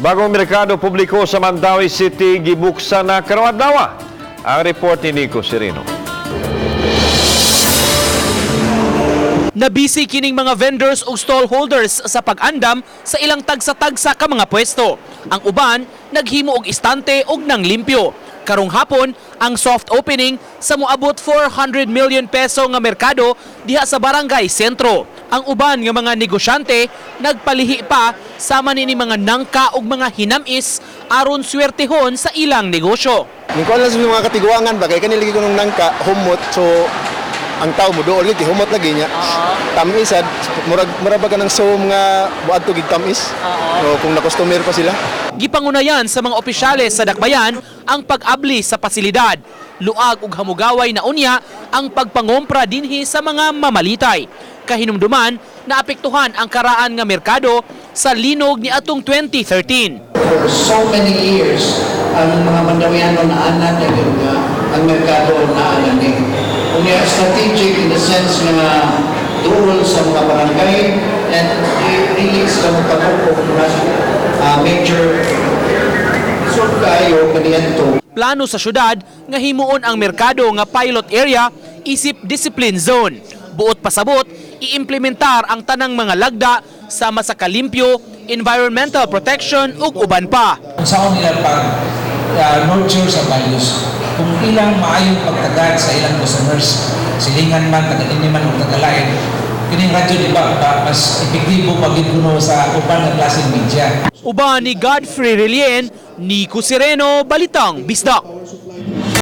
Bagong merkado publiko sa Mandawi City gibuksan na karon adlaw. Ang report ni Nico Sereno. Nabisi kining mga vendors o stallholders sa pag-andam sa ilang tagsa-tagsa ka mga pwesto. Ang uban naghimo og istante og nang limpyo. Karong hapon ang soft opening sa moabot 400 million peso nga merkado diha sa Barangay Sentro. Ang uban nga mga negosyante nagpalihi pa sama ni mga nangka ug mga hinamis aron swertehon sa ilang negosyo. Ni ko lang sa mga katiguangan bagay kanila lagi ko nung nangka humot so ang tao mo doon lagi humot lagi niya. Tamis sad murag ka ng som nga buad to gid tamis. So kung na-customer pa sila. Gipangunayan sa mga opisyales sa Dakbayan ang pag-abli sa pasilidad. Luag ug hamugaway na unya ang pagpangompra dinhi sa mga mamalitay. Kahinumduman naapektuhan ang karaan nga merkado sa linog ni atong 2013. For so many years, ang mga Mandawiano na anan na ang merkado na anan ni. Unya strategic in the sense na duol sa mga barangay and really sa mga major resort kayo kaniadto. Plano sa syudad nga himuon ang merkado nga pilot area isip discipline zone. Buot pasabot, iimplementar ang tanang mga lagda sama sa kalimpyo, environmental protection ug uban pa. Kung saan nila pag-nurture sa values, kung ilang maayong pagtagad sa ilang customers, silingan man, taga-iniman o taga-lain, kining radyo di ba, mas epektibo pag-ipuno sa upan ng klaseng media. Uban ni Godfrey Relien, Nico Sereno, Balitang Bisdak.